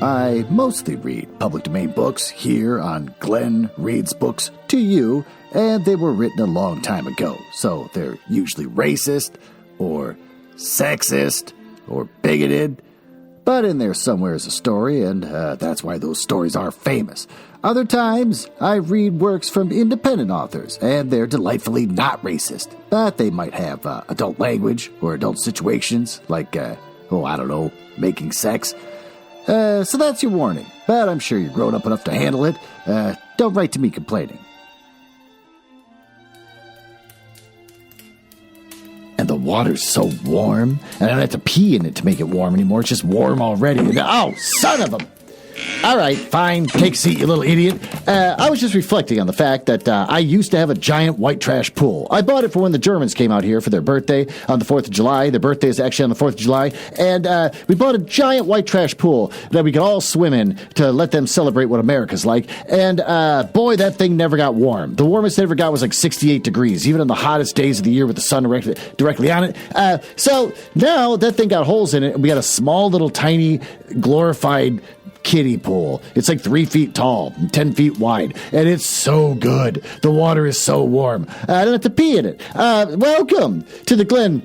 I mostly read public domain books here on Glenn Reads Books to You, and they were written a long time ago, so they're usually racist, or sexist, or bigoted, but in there somewhere is a story, and that's why those stories are famous. Other times, I read works from independent authors, and they're delightfully not racist, but they might have adult language or adult situations, like, making sex. So that's your warning, but I'm sure you're grown up enough to handle it. Don't write to me complaining. And the water's so warm, and I don't have to pee in it to make it warm anymore. It's just warm already. Oh, son of a... All right, fine. Take a seat, you little idiot. I was just reflecting on the fact that I used to have a giant white trash pool. I bought it for when the Germans came out here for their birthday on the 4th of July. Their birthday is actually on the 4th of July. And we bought a giant white trash pool that we could all swim in to let them celebrate what America's like. And boy, that thing never got warm. The warmest it ever got was like 68 degrees, even on the hottest days of the year with the sun directly on it. So now that thing got holes in it, and we got a small little tiny glorified kiddie pool. It's like 3 feet tall and 10 feet wide, and it's so good. The water is so warm. I don't have to pee in it. Welcome to the Glenn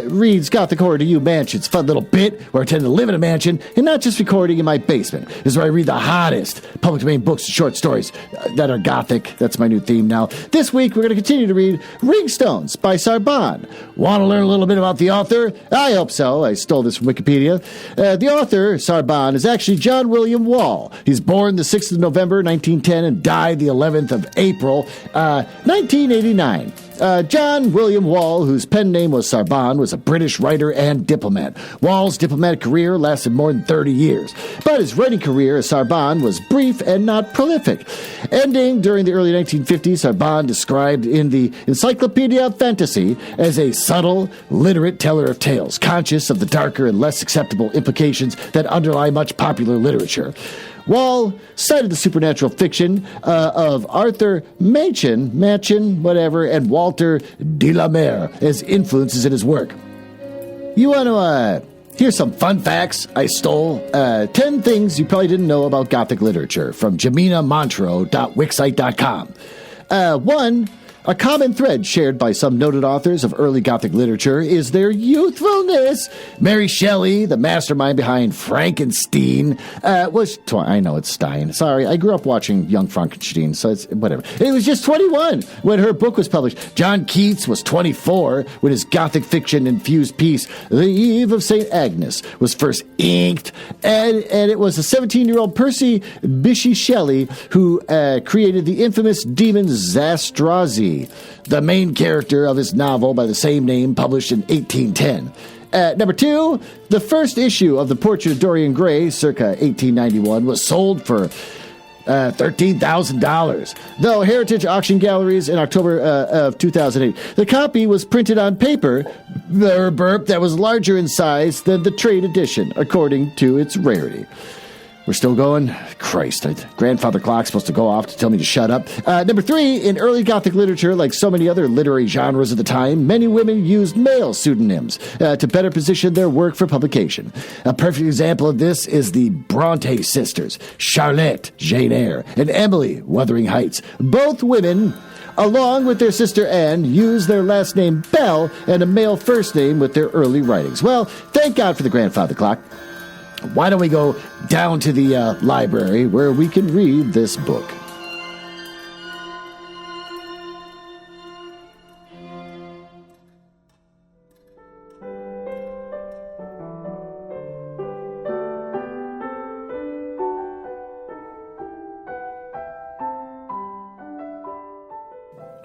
Reads Gothic Horror to You mansion. It's a fun little bit where I tend to live in a mansion and not just recording in my basement. This is where I read the hottest public domain books and short stories that are gothic. That's my new theme now. This week, we're going to continue to read Ringstones by Sarban. Want to learn a little bit about the author? I hope so. I stole this from Wikipedia. The author, Sarban, is actually John William Wall. He's born the 6th of November, 1910, and died the 11th of April, 1989. John William Wall, whose pen name was Sarban, was a British writer and diplomat. Wall's diplomatic career lasted more than 30 years, but his writing career as Sarban was brief and not prolific. Ending during the early 1950s, Sarban described in the Encyclopedia of Fantasy as a subtle, literate teller of tales, conscious of the darker and less acceptable implications that underlie much popular literature. Wall cited the supernatural fiction of Arthur Machen, and Walter de la Mare as influences in his work. You want to here's some fun facts I stole. 10 things you probably didn't know about Gothic literature from JaminaMontreux.wixsite.com. 1. A common thread shared by some noted authors of early Gothic literature is their youthfulness. Mary Shelley, the mastermind behind Frankenstein, I know it's Stein. Sorry, I grew up watching Young Frankenstein, so it's whatever. It was just 21 when her book was published. John Keats was 24 when his Gothic fiction-infused piece, The Eve of St. Agnes, was first inked, and it was a 17-year-old Percy Bysshe Shelley who created the infamous demon Zastrozzi, the main character of his novel by the same name, published in 1810. Number 2, the first issue of The Portrait of Dorian Gray, circa 1891, was sold for $13,000, though Heritage Auction Galleries in October of 2008. The copy was printed on paper that was larger in size than the trade edition, according to its rarity. We're still going? Christ, grandfather clock's supposed to go off to tell me to shut up. Number 3, in early Gothic literature, like so many other literary genres of the time, many women used male pseudonyms to better position their work for publication. A perfect example of this is the Bronte sisters, Charlotte, Jane Eyre, and Emily, Wuthering Heights. Both women, along with their sister Anne, used their last name Bell and a male first name with their early writings. Well, thank God for the grandfather clock. Why don't we go down to the library where we can read this book?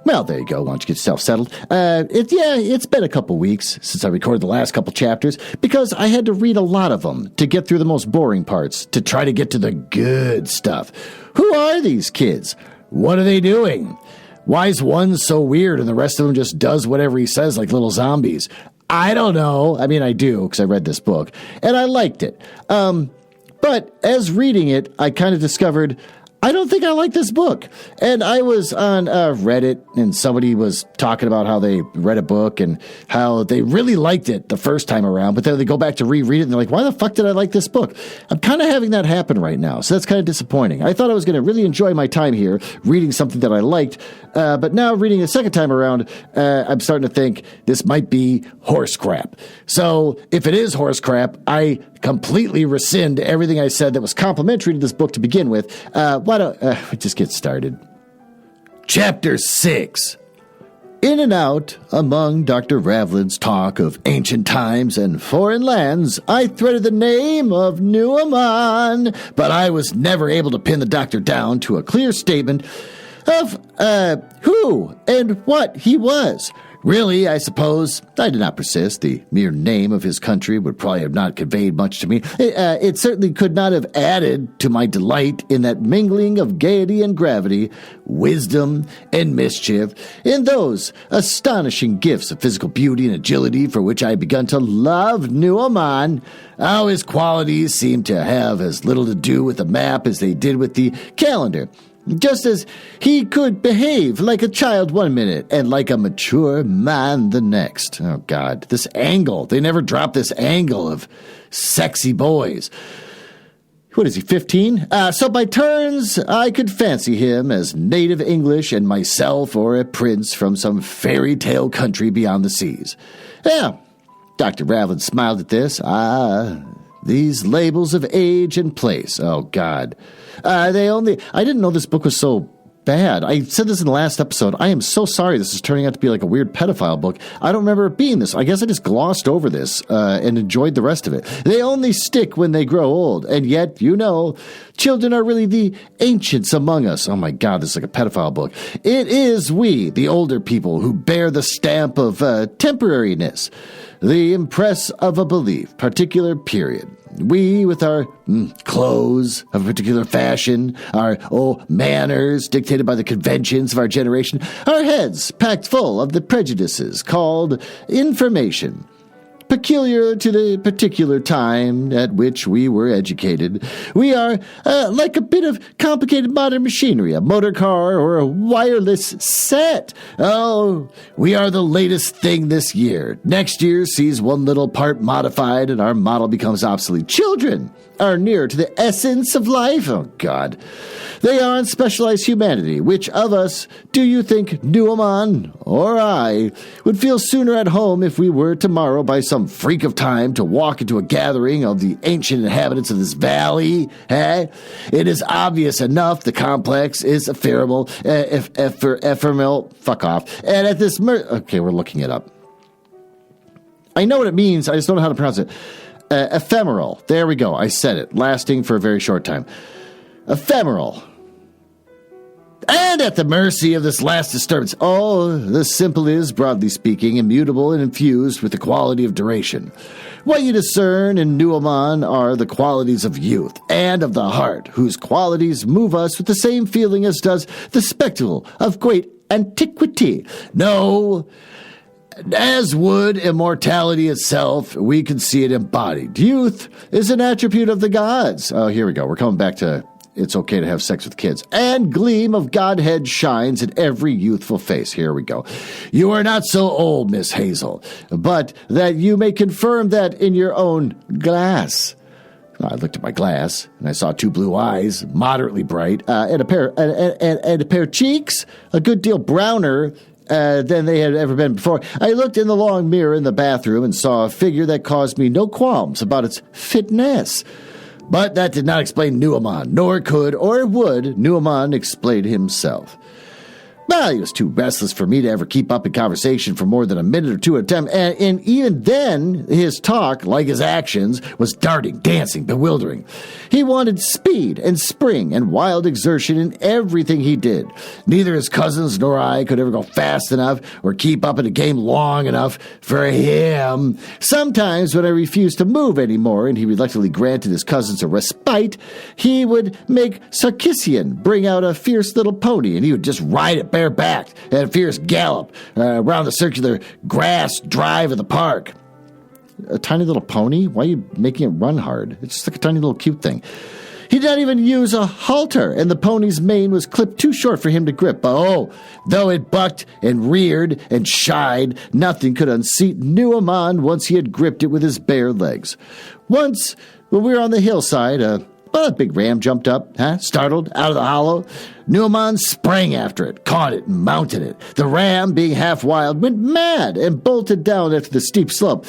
Well, there you go. Why don't you get yourself settled? It's been a couple weeks since I recorded the last couple chapters because I had to read a lot of them to get through the most boring parts to try to get to the good stuff. Who are these kids? What are they doing? Why is one so weird and the rest of them just does whatever he says like little zombies? I don't know. I mean, I do because I read this book and I liked it. But as reading it, I kind of discovered I don't think I like this book. And I was on Reddit, and somebody was talking about how they read a book and how they really liked it the first time around, but then they go back to reread it, and they're like, why the fuck did I like this book? I'm kind of having that happen right now, so that's kind of disappointing. I thought I was going to really enjoy my time here reading something that I liked, but now reading a second time around, I'm starting to think this might be horse crap. So if it is horse crap, I completely rescind everything I said that was complimentary to this book to begin with. Why don't we just get started? Chapter 6. In and out, among Dr. Ravlin's talk of ancient times and foreign lands, I threaded the name of Nuaman, but I was never able to pin the doctor down to a clear statement of who and what he was. Really, I suppose, I did not persist. The mere name of his country would probably have not conveyed much to me. It certainly could not have added to my delight in that mingling of gaiety and gravity, wisdom and mischief, in those astonishing gifts of physical beauty and agility for which I had begun to love Nuaman. How his qualities seemed to have as little to do with the map as they did with the calendar. Just as he could behave like a child one minute and like a mature man the next. Oh, God, this angle. They never drop this angle of sexy boys. What is he, 15? So by turns, I could fancy him as native English and myself or a prince from some fairy tale country beyond the seas. Yeah, Dr. Ravlin smiled at this. These labels of age and place. Oh, God. I didn't know this book was so bad. I said this in the last episode. I am so sorry this is turning out to be like a weird pedophile book. I don't remember it being this. I guess I just glossed over this and enjoyed the rest of it. They only stick when they grow old. And yet, children are really the ancients among us. Oh my God, this is like a pedophile book. It is we, the older people, who bear the stamp of temporariness, the impress of a belief, particular period. We, with our clothes of a particular fashion, our manners dictated by the conventions of our generation, our heads packed full of the prejudices called information, peculiar to the particular time at which we were educated. We are like a bit of complicated modern machinery, a motor car or a wireless set. Oh, we are the latest thing this year. Next year sees one little part modified and our model becomes obsolete. Children are near to the essence of life. Oh, God. They are in specialized humanity. Which of us do you think Nuaman or I would feel sooner at home if we were tomorrow by some freak of time to walk into a gathering of the ancient inhabitants of this valley? It is obvious enough the complex is ephemeral, fuck off. And at this okay, we're looking it up. I know what it means, I just don't know how to pronounce it. Ephemeral. There we go. I said it. Lasting for a very short time. Ephemeral. And at the mercy of this last disturbance. Oh, the simple is, broadly speaking, immutable and infused with the quality of duration. What you discern in Nuaman are the qualities of youth and of the heart, whose qualities move us with the same feeling as does the spectacle of great antiquity. No, as would immortality itself, we can see it embodied. Youth is an attribute of the gods. Oh, here we go. We're coming back to it's okay to have sex with kids. And gleam of Godhead shines in every youthful face. Here we go. You are not so old, Miss Hazel, but that you may confirm that in your own glass. I looked at my glass, and I saw two blue eyes, moderately bright, and a pair of cheeks, a good deal browner than they had ever been before. I looked in the long mirror in the bathroom and saw a figure that caused me no qualms about its fitness. But that did not explain Nuaman, nor could or would Nuaman explain himself. Well, he was too restless for me to ever keep up a conversation for more than a minute or two at a time, and even then, his talk, like his actions, was darting, dancing, bewildering. He wanted speed and spring and wild exertion in everything he did. Neither his cousins nor I could ever go fast enough or keep up in a game long enough for him. Sometimes when I refused to move anymore and he reluctantly granted his cousins a respite, he would make Sarkisian bring out a fierce little pony and he would just ride it barebacked at a fierce gallop around the circular grass drive of the park. A tiny little pony? Why are you making it run hard? It's just like a tiny little cute thing. He did not even use a halter, and the pony's mane was clipped too short for him to grip. But though it bucked and reared and shied, nothing could unseat Nuamon once he had gripped it with his bare legs. Once, when we were on the hillside, a big ram jumped up, startled, out of the hollow. Nuamon sprang after it, caught it, and mounted it. The ram, being half wild, went mad and bolted down after the steep slope,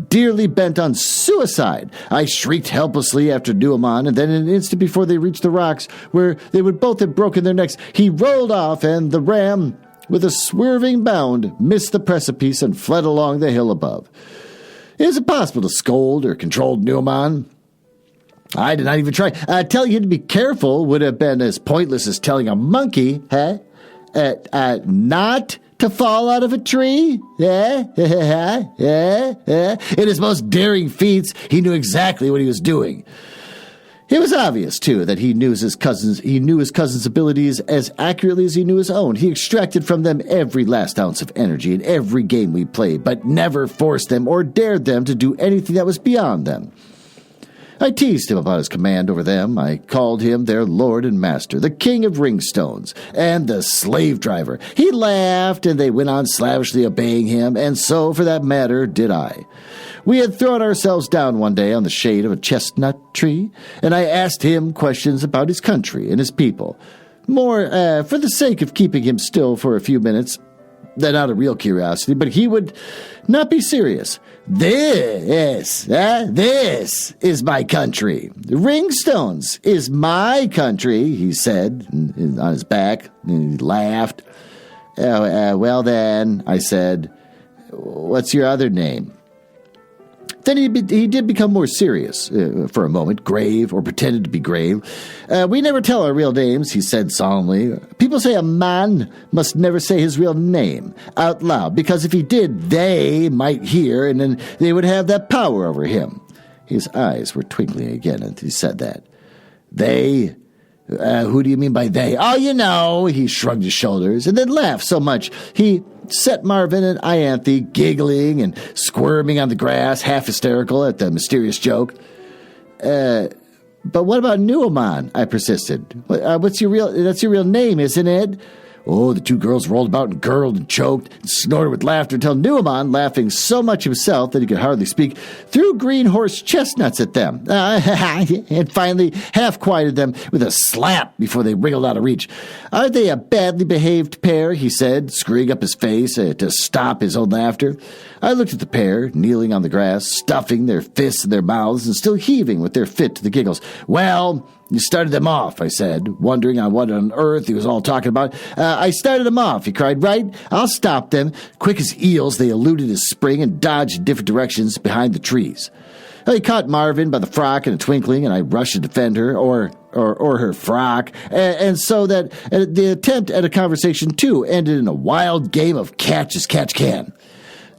dearly bent on suicide. I shrieked helplessly after Nuamon, and then an instant before they reached the rocks, where they would both have broken their necks, he rolled off, and the ram, with a swerving bound, missed the precipice and fled along the hill above. It is impossible to scold or control Nuamon. I did not even try. Telling him to be careful would have been as pointless as telling a monkey, not to fall out of a tree. In his most daring feats, he knew exactly what he was doing. It was obvious, too, that he knew his cousins' abilities as accurately as he knew his own. He extracted from them every last ounce of energy in every game we played, but never forced them or dared them to do anything that was beyond them. I teased him about his command over them. I called him their lord and master, the king of Ringstones, and the slave driver. He laughed, and they went on slavishly obeying him, and so, for that matter, did I. We had thrown ourselves down one day on the shade of a chestnut tree, and I asked him questions about his country and his people, more for the sake of keeping him still for a few minutes than out of real curiosity, but he would not be serious. This is my country. Ringstones is my country, he said on his back, and he laughed. Well then, I said, what's your other name? Then he did become more serious for a moment, grave, or pretended to be grave. We never tell our real names, he said solemnly. People say a man must never say his real name out loud, because if he did, they might hear, and then they would have that power over him. His eyes were twinkling again as he said that. They? Who do you mean by they? Oh, you know, he shrugged his shoulders, and then laughed so much he set Marvin and Ianthe giggling and squirming on the grass, half hysterical at the mysterious joke. But what about Nuamon? I persisted. That's your real name, isn't it? Oh, the two girls rolled about and gurgled and choked and snorted with laughter until Nuamon, laughing so much himself that he could hardly speak, threw green horse chestnuts at them, and finally half-quieted them with a slap before they wriggled out of reach. Aren't they a badly behaved pair, he said, screwing up his face to stop his own laughter. I looked at the pair, kneeling on the grass, stuffing their fists in their mouths and still heaving with their fit to the giggles. Well, you started them off, I said, wondering on what on earth he was all talking about. I started them off, he cried. Right? I'll stop them. Quick as eels, they eluded his spring and dodged in different directions behind the trees. He caught Marvin by the frock in a twinkling, and I rushed to defend her, or her frock, and so that the attempt at a conversation, too, ended in a wild game of catch as catch can.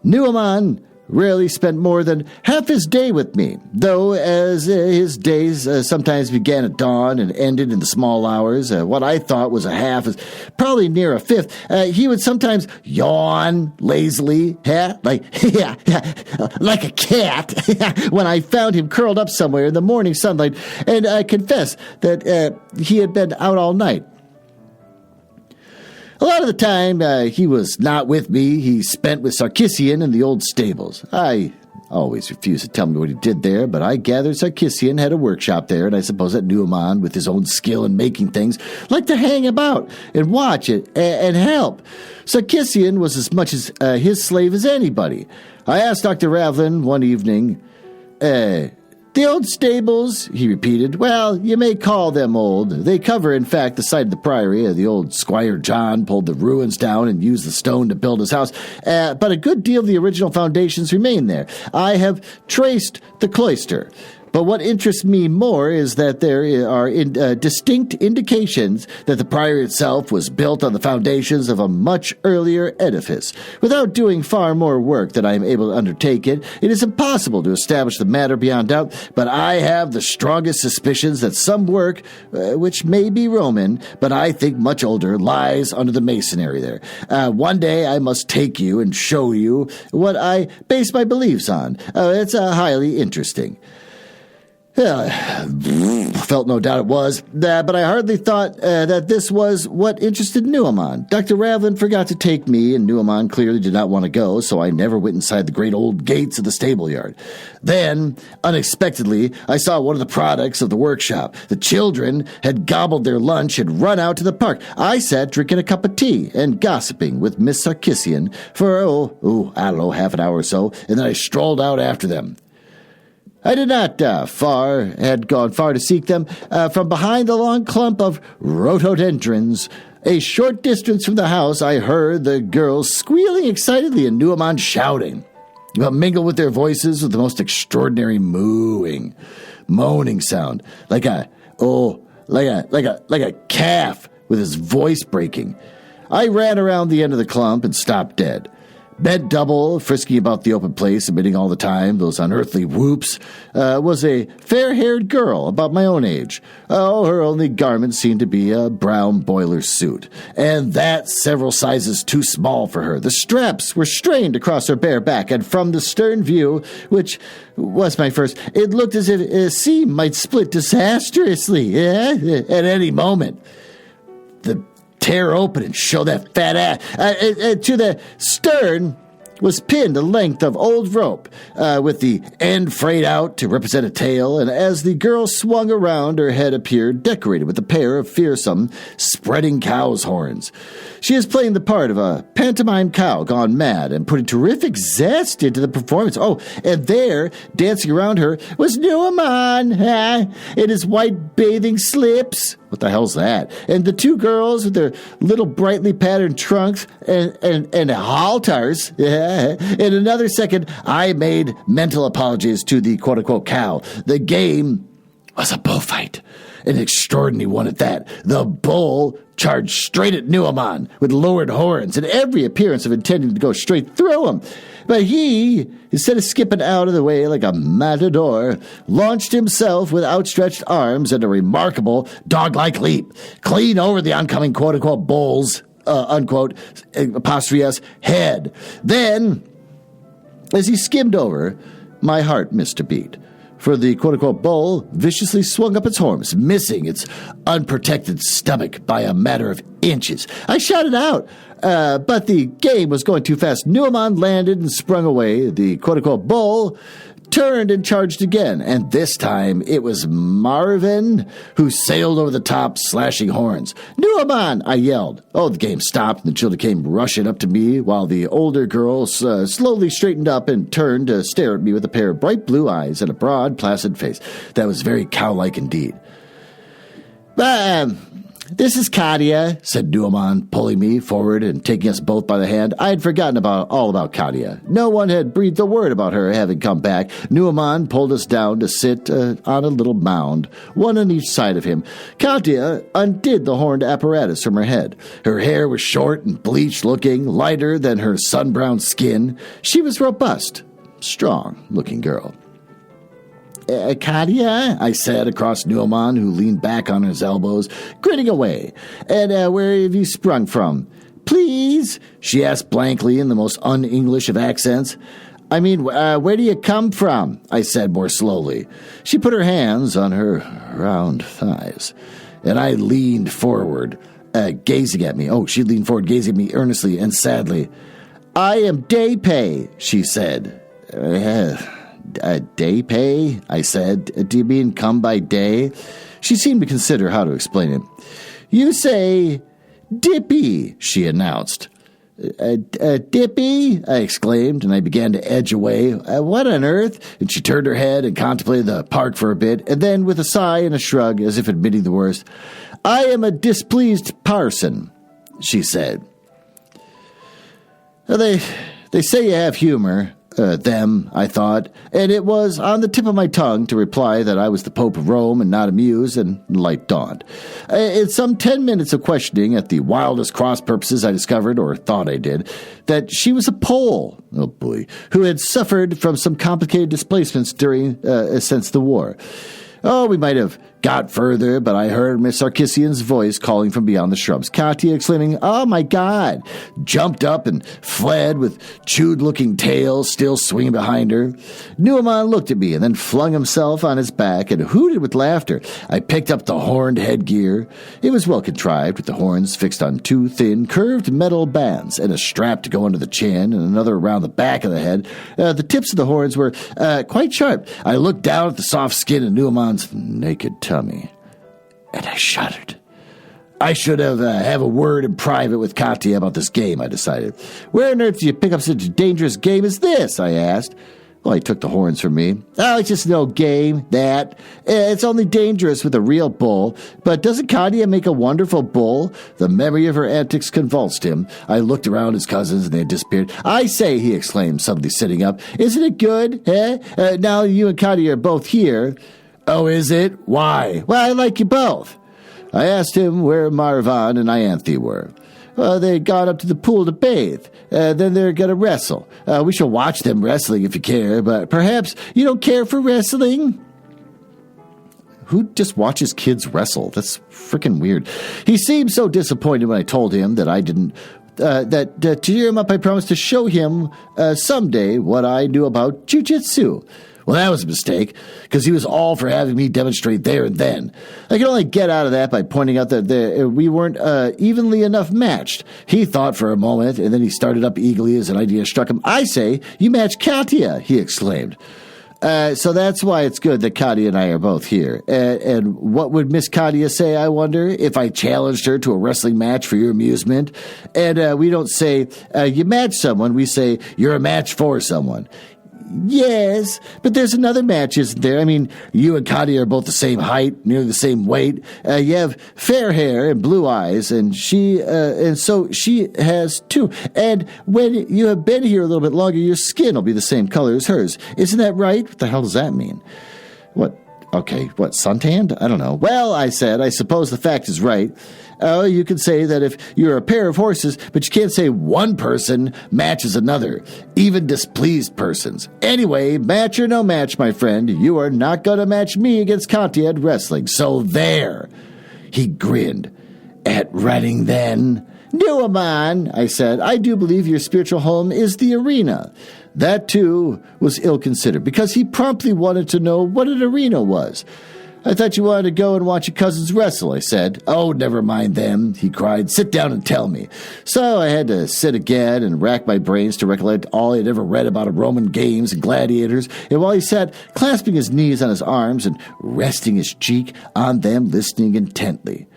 Nuamon rarely spent more than half his day with me, though as his days sometimes began at dawn and ended in the small hours, what I thought was a half is probably near a fifth. He would sometimes yawn lazily, like a cat, when I found him curled up somewhere in the morning sunlight, and I confess that he had been out all night. A lot of the time he was not with me, he spent with Sarkisian in the old stables. I always refused to tell me what he did there, but I gathered Sarkisian had a workshop there, and I suppose that Nuamon, with his own skill in making things, liked to hang about and watch it and help. Sarkisian was as much as his slave as anybody. I asked Dr. Ravlin one evening, the old stables, he repeated. Well, you may call them old. They cover, in fact, the site of the priory. The old Squire John pulled the ruins down and used the stone to build his house. But a good deal of the original foundations remain there. I have traced the cloister. But what interests me more is that there are distinct indications that the priory itself was built on the foundations of a much earlier edifice. Without doing far more work than I am able to undertake it is impossible to establish the matter beyond doubt, but I have the strongest suspicions that some work, which may be Roman, but I think much older, lies under the masonry there. One day I must take you and show you what I base my beliefs on. It's highly interesting. Felt no doubt it was, but I hardly thought that this was what interested Nuamon. Dr. Ravlin forgot to take me, and Nuamon clearly did not want to go, so I never went inside the great old gates of the stable yard. Then, unexpectedly, I saw one of the products of the workshop. The children had gobbled their lunch and run out to the park. I sat drinking a cup of tea and gossiping with Miss Sarkisian for, I don't know, half an hour or so, and then I strolled out after them. I did not had gone far to seek them. From behind the long clump of rhododendrons, a short distance from the house, I heard the girls squealing excitedly and Nuamon shouting. Mingled with their voices with the most extraordinary moaning sound, like a calf with his voice breaking. I ran around the end of the clump and stopped dead. Bent double, frisking about the open place, emitting all the time those unearthly whoops, was a fair-haired girl about my own age. Her only garment seemed to be a brown boiler suit, and that several sizes too small for her. The straps were strained across her bare back, and from the stern view, which was my first, it looked as if a seam might split disastrously at any moment. The tear open and show that fat ass. To the stern was pinned a length of old rope, with the end frayed out to represent a tail, and as the girl swung around, her head appeared decorated with a pair of fearsome, spreading cow's horns. She is playing the part of a pantomime cow gone mad and putting terrific zest into the performance. And there, dancing around her, was Nuamon, in his white bathing slips. What the hell's that? And the two girls with their little brightly patterned trunks and halters. In another second, I made mental apologies to the quote-unquote cow. The game was a bullfight, an extraordinary one at that. The bull charged straight at Nuamon with lowered horns and every appearance of intending to go straight through him. But he, instead of skipping out of the way like a matador, launched himself with outstretched arms and a remarkable dog-like leap, clean over the oncoming quote-unquote bull's, unquote, apostrophe S, head. Then, as he skimmed over, my heart missed a beat. For the quote-unquote bull viciously swung up its horns, missing its unprotected stomach by a matter of inches. I shouted out, but the game was going too fast. Nuamon landed and sprung away. The quote-unquote bull turned and charged again, and this time it was Marvin who sailed over the top, slashing horns. Nuamon, I yelled. The game stopped, and the children came rushing up to me, while the older girl slowly straightened up and turned to stare at me with a pair of bright blue eyes and a broad, placid face that was very cow-like indeed. This is Katia, said Nuamon, pulling me forward and taking us both by the hand. I had forgotten all about Katia. No one had breathed a word about her having come back. Nuamon pulled us down to sit on a little mound, one on each side of him. Katia undid the horned apparatus from her head. Her hair was short and bleached-looking, lighter than her sun-browned skin. She was robust, strong-looking girl. Katia, I said across Nuamon, who leaned back on his elbows, grinning away. And where have you sprung from? Please, she asked blankly in the most un-English of accents. I mean, where do you come from? I said more slowly. She put her hands on her round thighs, and I leaned forward, gazing at me. She leaned forward, gazing at me earnestly and sadly. I am day pay, she said. Day pay? I said. Do you mean come by day? She seemed to consider how to explain it. You say Dippy, she announced. Dippy? I exclaimed, and I began to edge away. What on earth? And she turned her head and contemplated the park for a bit, and then with a sigh and a shrug, as if admitting the worst, I am a displeased parson, she said. They say you have humor. Them, I thought, and it was on the tip of my tongue to reply that I was the Pope of Rome and not amused, and light dawned. In some 10 minutes of questioning at the wildest cross purposes, I discovered, or thought I did, that she was a Pole, who had suffered from some complicated displacements since the war. We might have got further, but I heard Miss Sarkissian's voice calling from beyond the shrubs. Katya exclaiming, "Oh my God!" jumped up and fled with chewed-looking tail still swinging behind her. Nuaman looked at me and then flung himself on his back and hooted with laughter. I picked up the horned headgear. It was well contrived, with the horns fixed on two thin, curved metal bands and a strap to go under the chin and another around the back of the head. The tips of the horns were quite sharp. I looked down at the soft skin of Nuaman's naked tummy, and I shuddered. I should have a word in private with Katya about this game, I decided. "Where on earth did you pick up such a dangerous game as this?" I asked. Well, he took the horns from me. "Oh, it's just no game, that. It's only dangerous with a real bull. But doesn't Katya make a wonderful bull?" The memory of her antics convulsed him. I looked around his cousins and they had disappeared. "I say," he exclaimed, suddenly sitting up, "isn't it good, eh? Now you and Katya are both here." "Oh, is it? Why?" "Well, I like you both." I asked him where Marvan and Ianthe were. "Well, they got up to the pool to bathe. Then they're going to wrestle. We shall watch them wrestling if you care, but perhaps you don't care for wrestling?" Who just watches kids wrestle? That's freaking weird. He seemed so disappointed when I told him that I didn't. That to cheer him up, I promised to show him someday what I knew about jiu-jitsu. Well, that was a mistake, because he was all for having me demonstrate there and then. I could only get out of that by pointing out that we weren't evenly enough matched. He thought for a moment, and then he started up eagerly as an idea struck him. "I say, you match Katya," he exclaimed. So that's why it's good that Katya and I are both here. And what would Miss Katya say, I wonder, if I challenged her to a wrestling match for your amusement? And we don't say, you match someone, we say, you're a match for someone. Yes, but there's another match, isn't there? I mean, you and Katya are both the same height, nearly the same weight. You have fair hair and blue eyes, and so she has too. And when you have been here a little bit longer, your skin will be the same color as hers. Isn't that right? What the hell does that mean? What? Okay, what, suntanned? I don't know. Well, I said, I suppose the fact is right. You can say that if you're a pair of horses, but you can't say one person matches another, even displeased persons. Anyway, match or no match, my friend, you are not going to match me against Katya at wrestling. So there. He grinned. At running, then? Nuaman, I said, I do believe your spiritual home is the arena. That, too, was ill-considered, because he promptly wanted to know what an arena was. I thought you wanted to go and watch your cousins wrestle, I said. Oh, never mind them, he cried. Sit down and tell me. So I had to sit again and rack my brains to recollect all I had ever read about Roman games and gladiators. And while he sat clasping his knees on his arms and resting his cheek on them, listening intently.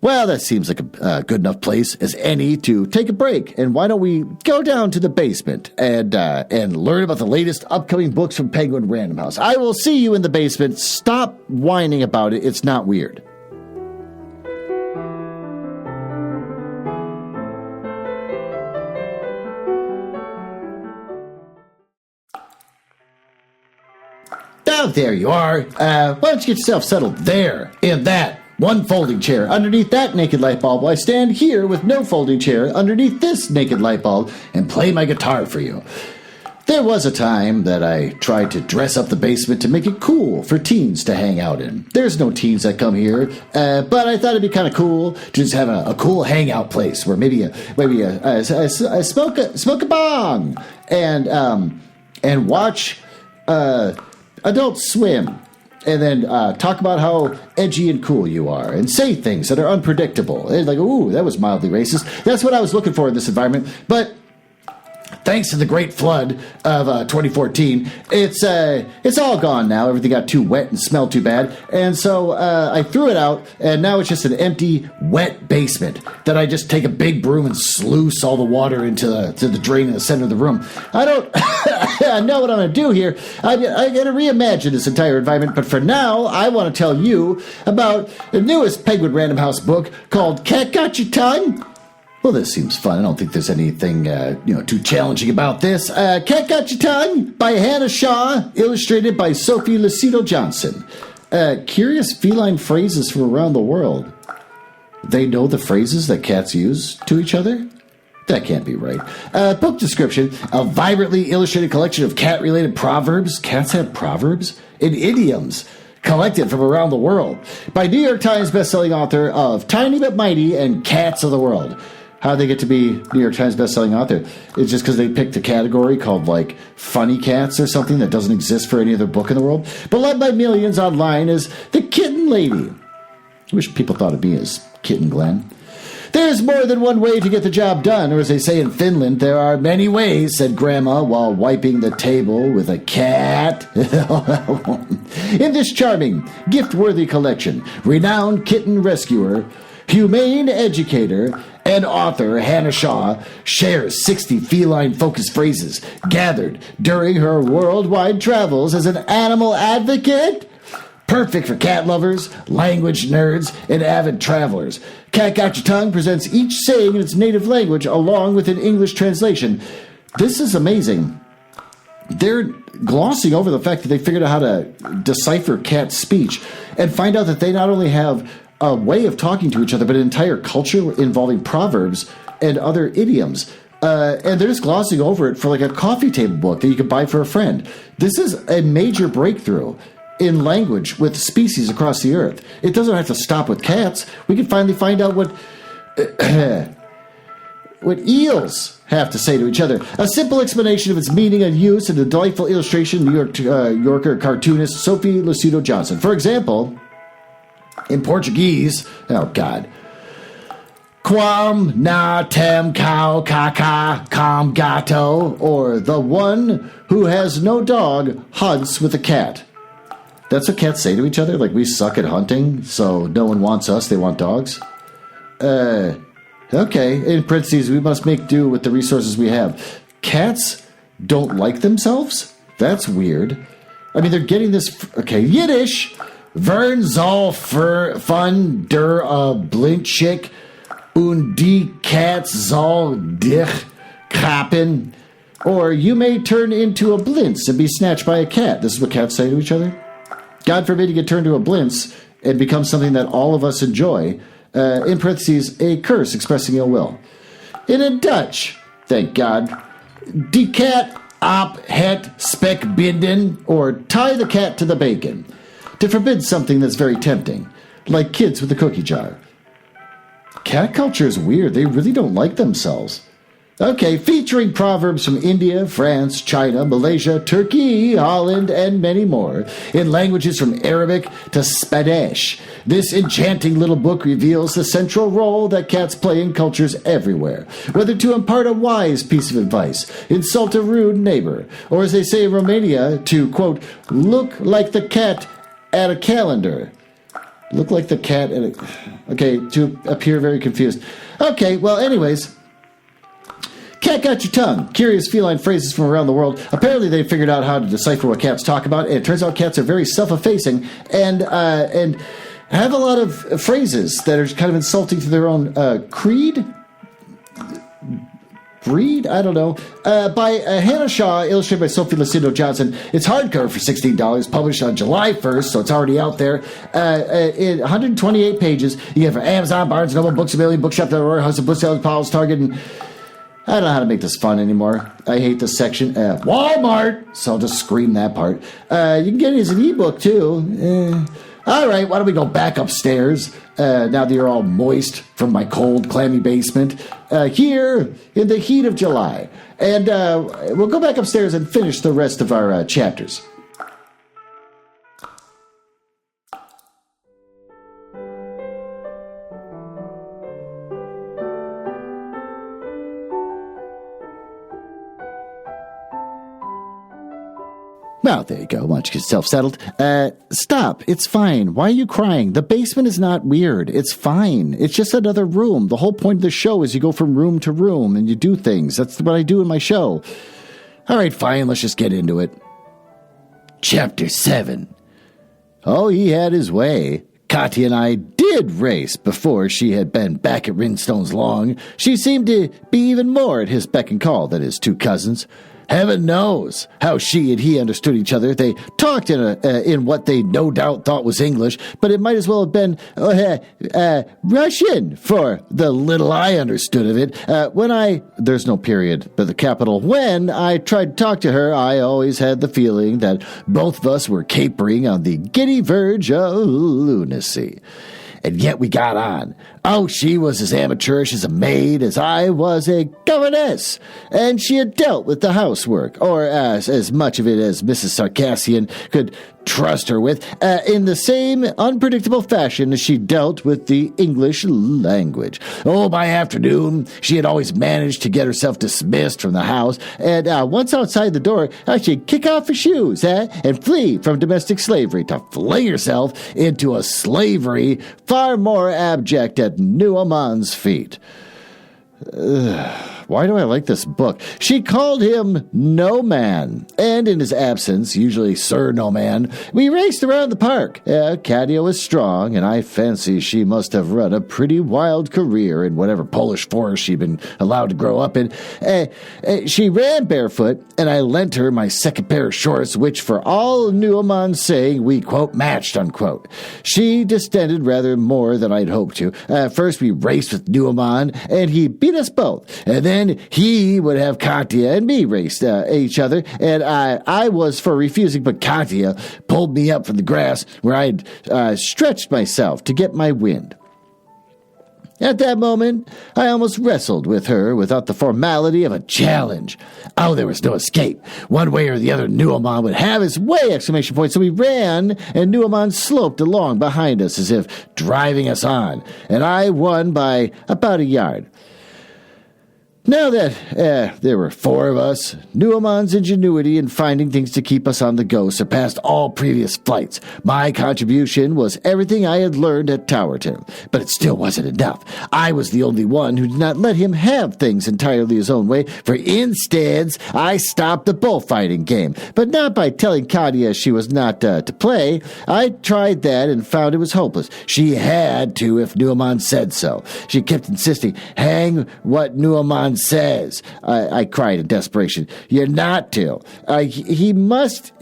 Well, that seems like a good enough place as any to take a break. And why don't we go down to the basement and learn about the latest upcoming books from Penguin Random House. I will see you in the basement. Stop whining about it. It's not weird. Oh, there you are. Why don't you get yourself settled there, in that one folding chair underneath that naked light bulb, while I stand here with no folding chair underneath this naked light bulb and play my guitar for you. There was a time that I tried to dress up the basement to make it cool for teens to hang out in. There's no teens that come here, but I thought it'd be kind of cool to just have a cool hangout place where maybe smoke a bong and watch Adult Swim. And then talk about how edgy and cool you are, and say things that are unpredictable. And like, ooh, that was mildly racist. That's what I was looking for in this environment. But thanks to the great flood of 2014, it's all gone now. Everything got too wet and smelled too bad. And so I threw it out, and now it's just an empty, wet basement that I just take a big broom and sluice all the water into the drain in the center of the room. I don't I know what I'm going to do here. I'm going to reimagine this entire environment, but for now, I want to tell you about the newest Penguin Random House book called Cat Got Your Tongue? Well, this seems fun. I don't think there's anything too challenging about this. Cat Got Your Tongue by Hannah Shaw, illustrated by Sophie Lucido Johnson. Curious feline phrases from around the world. They know the phrases that cats use to each other? That can't be right. Book description: a vibrantly illustrated collection of cat-related proverbs. Cats have proverbs? And idioms. collected from around the world by New York Times bestselling author of Tiny But Mighty and Cats of the World. How they get to be New York Times bestselling author? It's just because they picked a category called, like, funny cats or something that doesn't exist for any other book in the world. Beloved by millions online is The Kitten Lady. I wish people thought of me as Kitten Glenn. There's more than one way to get the job done, or as they say in Finland, there are many ways, said Grandma while wiping the table with a cat. In this charming, gift-worthy collection, renowned kitten rescuer, humane educator, and author Hannah Shaw shares 60 feline-focused phrases gathered during her worldwide travels as an animal advocate. Perfect for cat lovers, language nerds, and avid travelers. Cat Got Your Tongue presents each saying in its native language along with an English translation. This is amazing. They're glossing over the fact that they figured out how to decipher cat speech and find out that they not only have a way of talking to each other, but an entire culture involving proverbs and other idioms. And they're just glossing over it for like a coffee table book that you could buy for a friend. This is a major breakthrough in language with species across the earth. It doesn't have to stop with cats. We can finally find out what eels have to say to each other. A simple explanation of its meaning and use in a delightful illustration, New Yorker cartoonist Sophie Lucido Johnson. For example, in Portuguese, oh God, quam na tem cow caca com gato, or the one who has no dog hunts with a cat. That's what cats say to each other? Like, we suck at hunting, so no one wants us, they want dogs? Okay, in parentheses, we must make do with the resources we have. Cats don't like themselves? That's weird. I mean, they're getting this... Okay, Yiddish. Vern soll fun der blindschik und die Kat soll dich kappen. Or, you may turn into a blintz and be snatched by a cat. This is what cats say to each other? God forbid you get turned to a blintz and become something that all of us enjoy. In parentheses, a curse expressing ill will. In Dutch, thank God, die cat op het spek binden, or tie the cat to the bacon, to forbid something that's very tempting, like kids with the cookie jar. Cat culture is weird. They really don't like themselves. Okay, featuring proverbs from India, France, China, Malaysia, Turkey, Holland, and many more, in languages from Arabic to Spanish. This enchanting little book reveals the central role that cats play in cultures everywhere, whether to impart a wise piece of advice, insult a rude neighbor, or as they say in Romania, to, quote, look like the cat at a calendar. Look like the cat at a... Okay, to appear very confused. Okay, well, anyways... Cat Got Your Tongue. Curious feline phrases from around the world. Apparently they figured out how to decipher what cats talk about, and it turns out cats are very self-effacing and have a lot of phrases that are kind of insulting to their own creed? Breed? I don't know. By Hannah Shaw, illustrated by Sophie Lucido Johnson. It's hardcover for $16, published on July 1st, so it's already out there. In 128 pages. You get it from Amazon, Barnes & Noble, Books A Million, Bookshop, The Royal House of Booksellers, Powell's, Target, and... I don't know how to make this fun anymore. I hate this section. Walmart! So I'll just scream that part. You can get it as an ebook, too. All right, why don't we go back upstairs, now that you're all moist from my cold, clammy basement, here in the heat of July. And we'll go back upstairs and finish the rest of our chapters. Well, there you go. Why don't you get yourself settled? Stop. It's fine. Why are you crying? The basement is not weird. It's fine. It's just another room. The whole point of the show is you go from room to room and you do things. That's what I do in my show. All right, fine. Let's just get into it. Chapter 7. Oh, he had his way. Katya and I did race before she had been back at Ringstones long. She seemed to be even more at his beck and call than his two cousins. Heaven knows how she and he understood each other. They talked in what they no doubt thought was English, but it might as well have been Russian for the little I understood of it. There's no period, but the capital, when I tried to talk to her, I always had the feeling that both of us were capering on the giddy verge of lunacy. And yet we got on. Oh, she was as amateurish as a maid as I was a governess, and she had dealt with the housework, or as much of it as Mrs. Sarkassian could trust her with, in the same unpredictable fashion as she dealt with the English language. Oh, by afternoon, she had always managed to get herself dismissed from the house, and once outside the door, she'd kick off her shoes, and flee from domestic slavery to fling herself into a slavery far more abject at Nuaman's feet. Why do I like this book? She called him No Man, and in his absence, usually Sir No Man, we raced around the park. Katia was strong, and I fancy she must have run a pretty wild career in whatever Polish forest she'd been allowed to grow up in. She ran barefoot, and I lent her my second pair of shorts, which for all Nuaman's saying, we, quote, matched, unquote. She distended rather more than I'd hoped to. First, we raced with Nuaman, and he beat us both, and then he would have Katya and me race each other, and I was for refusing, but Katya pulled me up from the grass where I'd stretched myself to get my wind. At that moment, I almost wrestled with her without the formality of a challenge. Oh, there was no escape. One way or the other, Nuaman would have his way, exclamation point. So we ran, and Nuaman sloped along behind us as if driving us on, and I won by about a yard. Now that there were four of us, Nuaman's ingenuity in finding things to keep us on the go surpassed all previous flights. My contribution was everything I had learned at Towerton, but it still wasn't enough. I was the only one who did not let him have things entirely his own way, for instead, I stopped the bullfighting game, but not by telling Katya she was not to play. I tried that and found it was hopeless. She had to if Nuaman said so. She kept insisting, hang what Nuaman says. I cried in desperation. You're not to. He must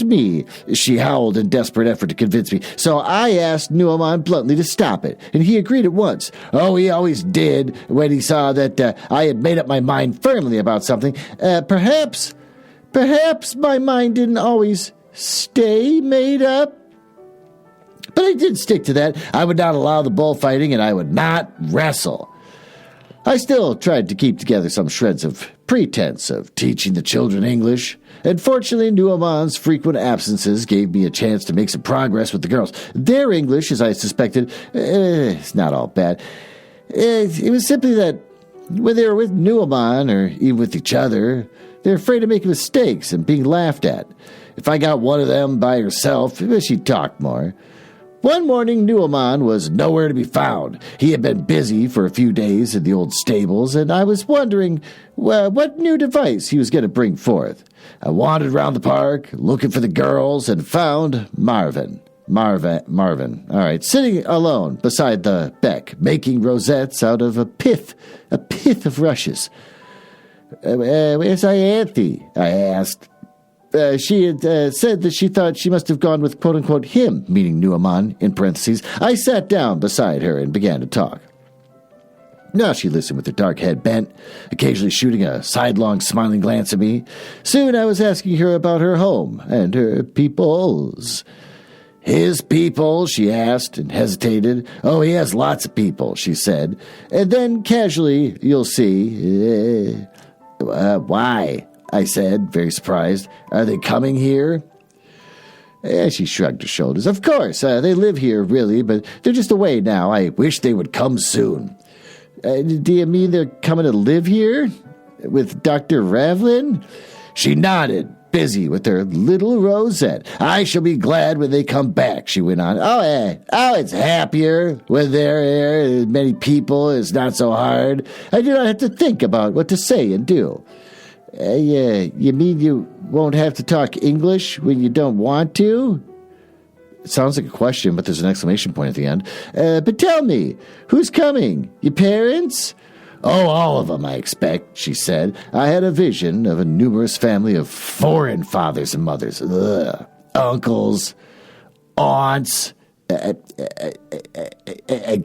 me, she howled in desperate effort to convince me. So I asked Nuaman bluntly to stop it, and he agreed at once. Oh, he always did when he saw that I had made up my mind firmly about something. Perhaps my mind didn't always stay made up. But I did stick to that. I would not allow the bullfighting, and I would not wrestle. I still tried to keep together some shreds of pretense of teaching the children English, and fortunately Nuaman's frequent absences gave me a chance to make some progress with the girls. Their English, as I suspected, is not all bad. It was simply that when they were with Nuaman, or even with each other, they're afraid of making mistakes and being laughed at. If I got one of them by herself, she'd talk more. One morning, Nuaman was nowhere to be found. He had been busy for a few days in the old stables, and I was wondering what new device he was going to bring forth. I wandered around the park, looking for the girls, and found Marvin. All right, sitting alone beside the beck, making rosettes out of a pith of rushes. Where's Ianthe? I asked. She had said that she thought she must have gone with quote-unquote him, meaning Nuaman, in parentheses. I sat down beside her and began to talk. Now she listened with her dark head bent, occasionally shooting a sidelong smiling glance at me. Soon I was asking her about her home and her peoples. His people, she asked and hesitated. Oh, he has lots of people, she said. And then casually, you'll see. Why? I said, very surprised. Are they coming here? She shrugged her shoulders. Of course, they live here, really, but they're just away now. I wish they would come soon. Do you mean they're coming to live here? With Dr. Ravlin? She nodded, busy with her little rosette. I shall be glad when they come back, she went on. Oh, it's happier when they're here. Many people, it's not so hard. I do not have to think about what to say and do. You mean you won't have to talk English when you don't want to? It sounds like a question, but there's an exclamation point at the end. But tell me, who's coming? Your parents? "Oh, all of them, I expect," she said. I had a vision of a numerous family of foreign fathers and mothers. Ugh. Uncles, aunts,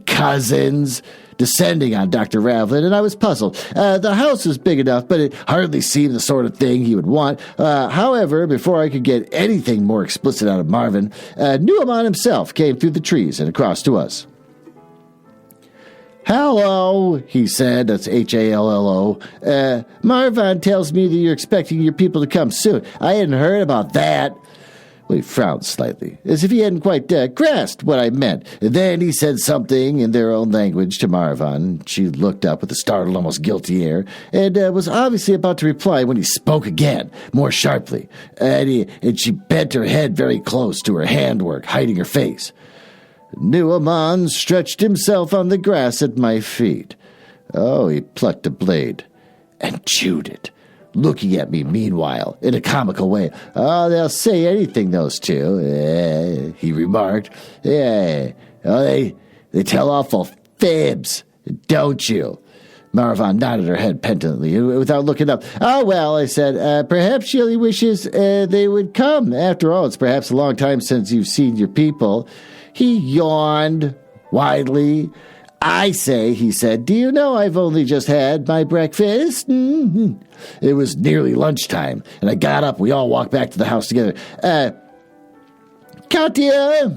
cousins, descending on Dr. Ravlin, and I was puzzled. The house was big enough, but it hardly seemed the sort of thing he would want. However, before I could get anything more explicit out of Marvin, Newman himself came through the trees and across to us. "Hello," he said. That's Hallo. "Marvin tells me that you're expecting your people to come soon. I hadn't heard about that." Well, he frowned slightly, as if he hadn't quite grasped what I meant. Then he said something in their own language to Marvin. She looked up with a startled, almost guilty air, and was obviously about to reply when he spoke again, more sharply. And she bent her head very close to her handwork, hiding her face. Newman stretched himself on the grass at my feet. Oh, he plucked a blade and chewed it, looking at me meanwhile in a comical way. "Oh, they'll say anything, those two," he remarked. "Yeah, oh, they tell awful fibs, don't you?" Marvin nodded her head petulantly without looking up. "Oh, well," I said, "perhaps she only wishes they would come. After all, it's perhaps a long time since you've seen your people." He yawned widely. "I say," he said, "do you know I've only just had my breakfast?" Mm-hmm. It was nearly lunchtime, and I got up. We all walked back to the house together. Katya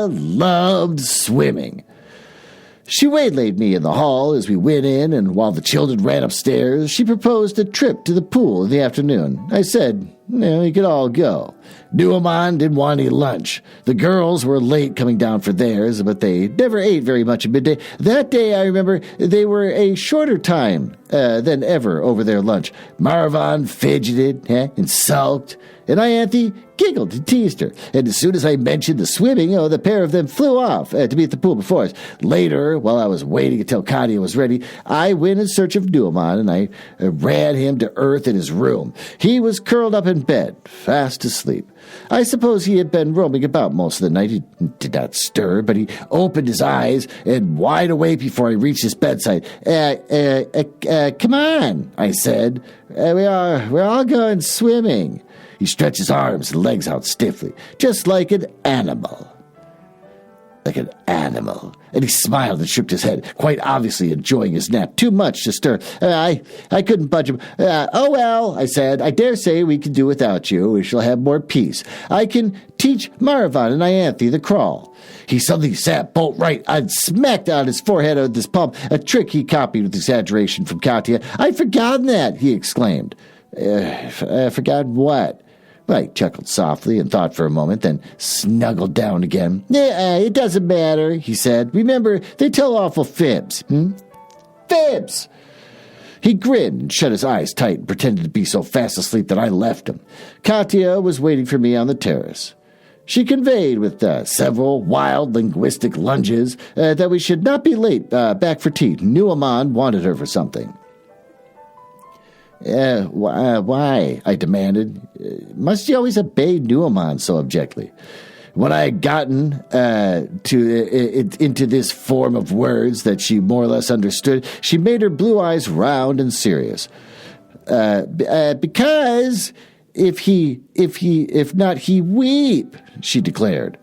loved swimming. She waylaid me in the hall as we went in, and while the children ran upstairs, she proposed a trip to the pool in the afternoon. I said, we could all go. Newman didn't want any lunch. The girls were late coming down for theirs, but they never ate very much at midday. That day, I remember, they were a shorter time than ever over their lunch. Marvin fidgeted and sulked, and Ianthe giggled and teased her. And as soon as I mentioned the swimming, the pair of them flew off to be at the pool before us. Later, while I was waiting until Katya was ready, I went in search of Newman, and I ran him to earth in his room. He was curled up in bed, fast asleep. I suppose he had been roaming about most of the night. He did not stir, but he opened his eyes and wide awake before I reached his bedside. Come on, I said. We're all going swimming. He stretched his arms and legs out stiffly, just like an animal. Like an animal. And he smiled and shook his head, quite obviously enjoying his nap. Too much to stir. I couldn't budge him. Oh, well, I said, I dare say we can do without you. We shall have more peace. I can teach Marvin and Ianthe the crawl. He suddenly sat bolt right and smacked on his forehead with his palm, a trick he copied with exaggeration from Katya. "I'd forgotten that," he exclaimed. Forgotten what? I chuckled softly and thought for a moment, then snuggled down again. It doesn't matter," he said. "Remember, they tell awful fibs. Fibs!" He grinned and shut his eyes tight and pretended to be so fast asleep that I left him. Katya was waiting for me on the terrace. She conveyed with several wild linguistic lunges that we should not be late back for tea. Newman wanted her for something. Why? I demanded. Must you always obey Newman so abjectly? When I had gotten into this form of words that she more or less understood, she made her blue eyes round and serious. Because if not, he weep, she declared.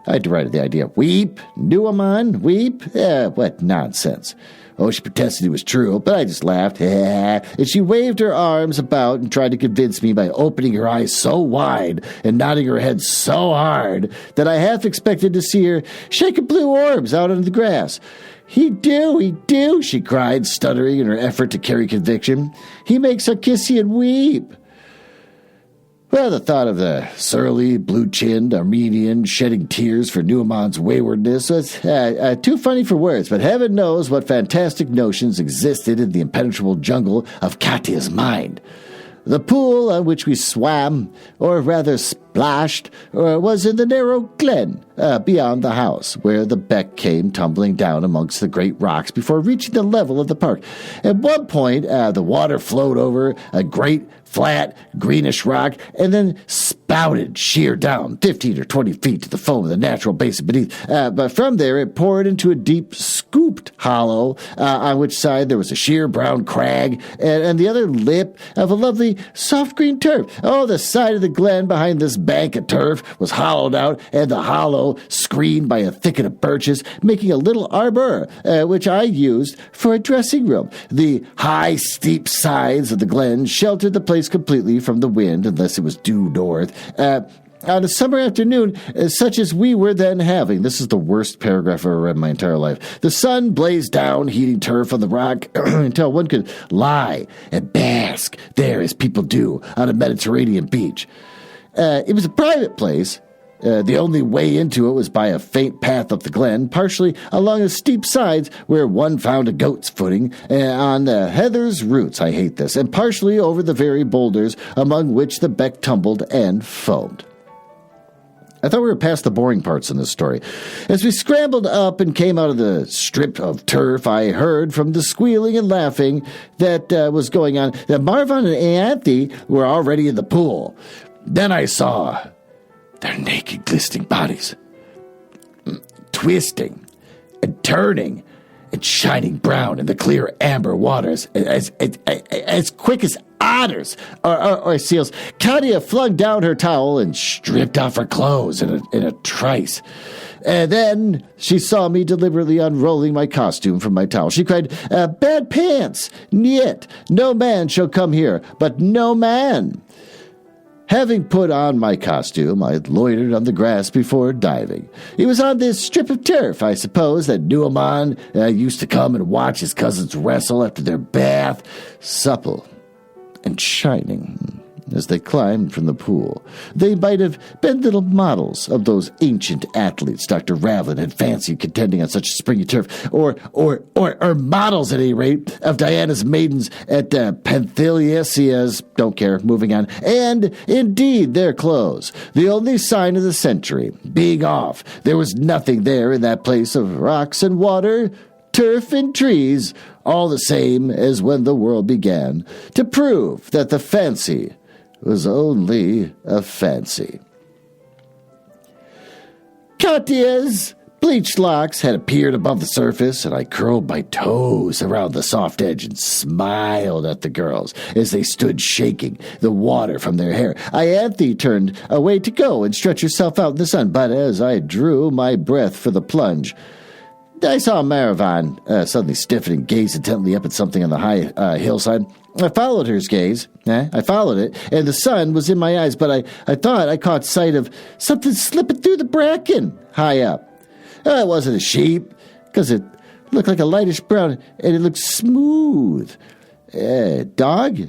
I derided the idea. Weep? Newman? Weep? What nonsense. Oh, she protested it was true, but I just laughed. And she waved her arms about and tried to convince me by opening her eyes so wide and nodding her head so hard that I half expected to see her shaking blue orbs out on the grass. He do, she cried, stuttering in her effort to carry conviction. He makes her kiss you and weep. Well, the thought of the surly, blue-chinned Armenian shedding tears for Newman's waywardness was too funny for words, but heaven knows what fantastic notions existed in the impenetrable jungle of Katya's mind. The pool on which we swam, or rather splashed was in the narrow glen beyond the house, where the beck came tumbling down amongst the great rocks before reaching the level of the park. At one point, the water flowed over a great flat greenish rock and then spouted sheer down 15 or 20 feet to the foam of the natural basin beneath. But from there it poured into a deep scooped hollow on which side there was a sheer brown crag and the other lip of a lovely soft green turf. Oh, the side of the glen behind this bank of turf was hollowed out, and the hollow screened by a thicket of birches, making a little arbor, which I used for a dressing room. The high, steep sides of the glen sheltered the place completely from the wind, unless it was due north. On a summer afternoon, such as we were then having, this is the worst paragraph I've ever read in my entire life, the sun blazed down, heating turf on the rock until one could lie and bask there as people do on a Mediterranean beach. It was a private place. The only way into it was by a faint path up the glen, partially along the steep sides where one found a goat's footing on the heather's roots, I hate this, and partially over the very boulders among which the beck tumbled and foamed. I thought we were past the boring parts in this story. As we scrambled up and came out of the strip of turf, I heard from the squealing and laughing that was going on that Marvin and Anthony were already in the pool. Then I saw their naked, glistening bodies twisting and turning and shining brown in the clear amber waters as quick as otters or seals. Claudia flung down her towel and stripped off her clothes in a trice. And then she saw me deliberately unrolling my costume from my towel. She cried, "Bad pants! Niet! No man shall come here, but no man!" Having put on my costume, I loitered on the grass before diving. It was on this strip of turf, I suppose, that Nuaman used to come and watch his cousins wrestle after their bath, supple and shining as they climbed from the pool. They might have been little models of those ancient athletes Dr. Ravlin had fancied contending on such springy turf, or models, at any rate, of Diana's maidens at Penthilesias. Don't care, moving on. And, indeed, their clothes, the only sign of the century, being off. There was nothing there in that place of rocks and water, turf and trees, all the same as when the world began, to prove that the fancy was only a fancy. Katya's bleached locks had appeared above the surface, and I curled my toes around the soft edge and smiled at the girls as they stood shaking the water from their hair. Ianthe turned away to go and stretch herself out in the sun, but as I drew my breath for the plunge, I saw Maravan suddenly stiffen and gaze intently up at something on the high hillside. I followed her gaze. I followed it, and the sun was in my eyes, but I thought I caught sight of something slipping through the bracken high up. It wasn't a sheep, because it looked like a lightish brown, and it looked smooth. Dog?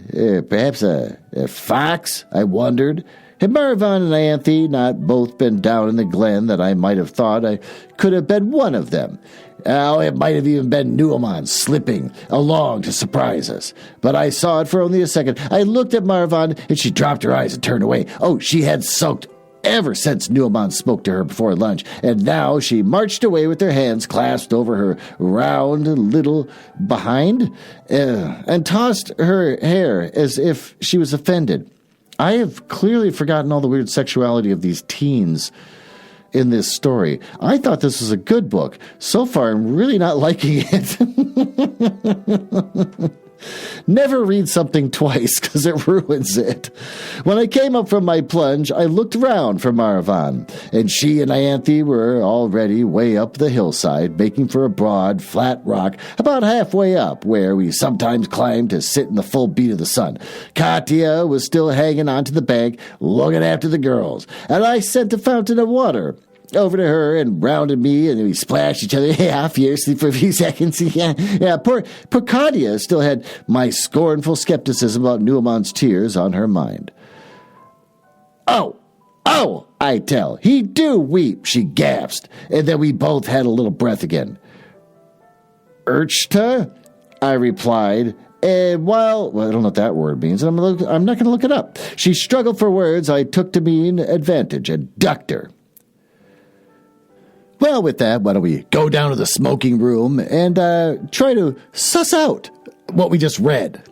Perhaps a fox? I wondered. Had Maravan and Ianthe not both been down in the glen that I might have thought I could have been one of them? Oh, it might have even been Nuaman slipping along to surprise us. But I saw it for only a second. I looked at Maravan, and she dropped her eyes and turned away. Oh, she had sulked ever since Nuaman spoke to her before lunch, and now she marched away with her hands clasped over her round little behind, and tossed her hair as if she was offended. I have clearly forgotten all the weird sexuality of these teens in this story. I thought this was a good book. So far, I'm really not liking it. Never read something twice, because it ruins it. When I came up from my plunge, I looked round for Maravan, and she and Ianthe were already way up the hillside, making for a broad, flat rock about halfway up, where we sometimes climbed to sit in the full beat of the sun. Katya was still hanging onto the bank, looking after the girls, and I sent a fountain of water over to her and round to me, and we splashed each other fiercely for a few seconds. Poor Katya still had my scornful skepticism about Nuaman's tears on her mind. Oh, I tell, he do weep, she gasped, and then we both had a little breath again. Urchta? I replied, Well, I don't know what that word means, and I'm not going to look it up. She struggled for words I took to mean advantage, adductor. Well, with that, why don't we go down to the smoking room and try to suss out what we just read.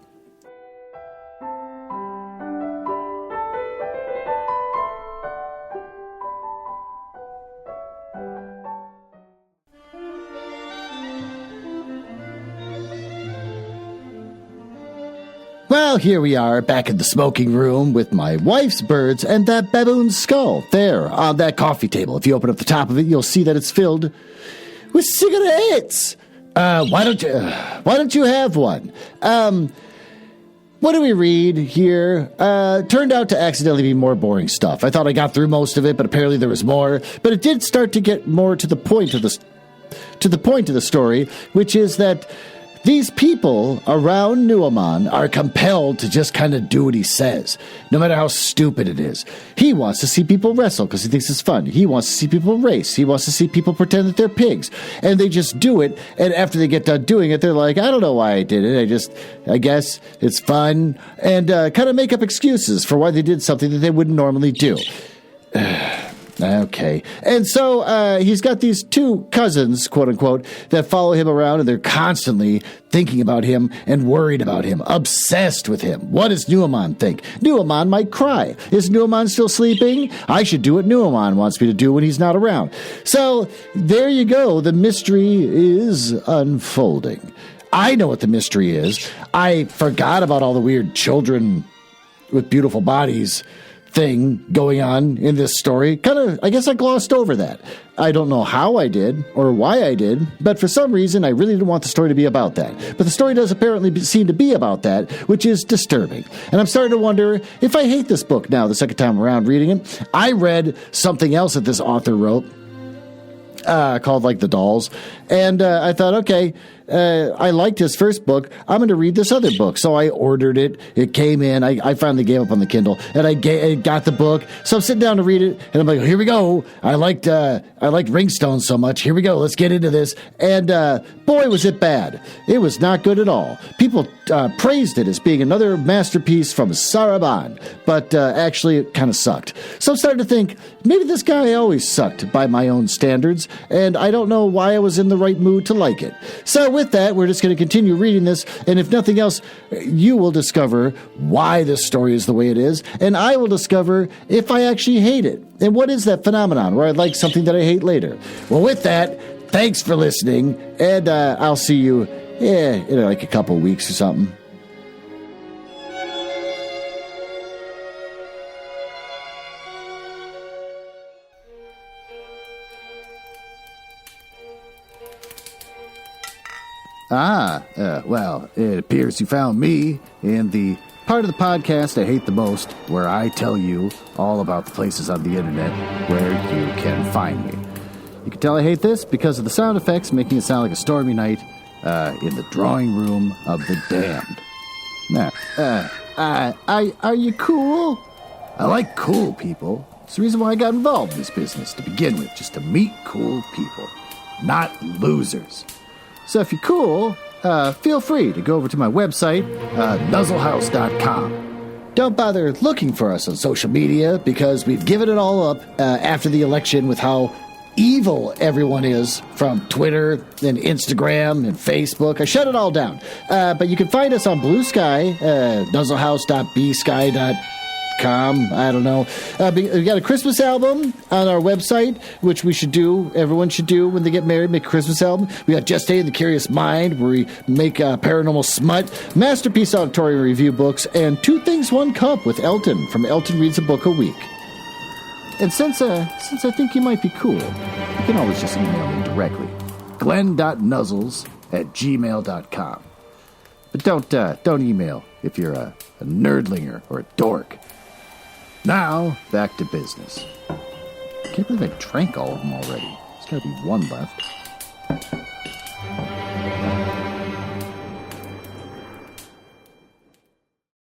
Well, here we are back in the smoking room with my wife's birds and that baboon's skull there on that coffee table. If you open up the top of it, you'll see that it's filled with cigarettes. Why don't you have one? What do we read here? Turned out to accidentally be more boring stuff. I thought I got through most of it, but apparently there was more. But it did start to get more to the point of the story, which is that these people around Nuaman are compelled to just kind of do what he says, no matter how stupid it is. He wants to see people wrestle because he thinks it's fun. He wants to see people race. He wants to see people pretend that they're pigs. And they just do it, and after they get done doing it, they're like, I don't know why I did it. I guess it's fun, and kind of make up excuses for why they did something that they wouldn't normally do. Okay. And so he's got these two cousins, quote unquote, that follow him around, and they're constantly thinking about him and worried about him, obsessed with him. What does Nuaman think? Nuaman might cry. Is Nuaman still sleeping? I should do what Nuaman wants me to do when he's not around. So there you go. The mystery is unfolding. I know what the mystery is. I forgot about all the weird children with beautiful bodies thing going on in this story. I guess I glossed over that. I don't know how I did or why I did, but for some reason I really didn't want the story to be about that. But the story does apparently seem to be about that, which is disturbing. And I'm starting to wonder if I hate this book now the second time around reading it. I read something else that this author wrote called like The Dolls, and I thought, okay, I liked his first book. I'm going to read this other book. So I ordered it. It came in. I finally gave up on the Kindle, and I got the book. So I'm sitting down to read it, and I'm like, here we go. I liked Ringstones so much. Here we go. Let's get into this. And boy, was it bad. It was not good at all. People praised it as being another masterpiece from Sarban, but actually it kind of sucked. So I'm starting to think, maybe this guy always sucked by my own standards, and I don't know why I was in the right mood to like it. So with that, we're just going to continue reading this, and if nothing else, you will discover why this story is the way it is, and I will discover if I actually hate it, and what is that phenomenon where I like something that I hate later. Well, with that, thanks for listening, and I'll see you in like a couple weeks or something. Well, it appears you found me in the part of the podcast I hate the most, where I tell you all about the places on the internet where you can find me. You can tell I hate this because of the sound effects making it sound like a stormy night in the drawing room of the damned. Now, are you cool? I like cool people. It's the reason why I got involved in this business to begin with, just to meet cool people, not losers. So if you're cool, feel free to go over to my website, nuzzlehouse.com. Don't bother looking for us on social media because we've given it all up after the election with how evil everyone is from Twitter and Instagram and Facebook. I shut it all down. But you can find us on Blue Sky, nuzzlehouse.bsky.com. I don't know. We got a Christmas album on our website, which we should do. Everyone should do when they get married, make a Christmas album. We got Just Stay in the Curious Mind, where we make paranormal smut, masterpiece auditorium review books, and Two Things, One Cup with Elton from Elton Reads a Book a Week. And since I think you might be cool, you can always just email me directly. glenn.nuzzles@gmail.com. But don't email if you're a nerdlinger or a dork. Now, back to business. I can't believe I drank all of them already. There's got to be one left.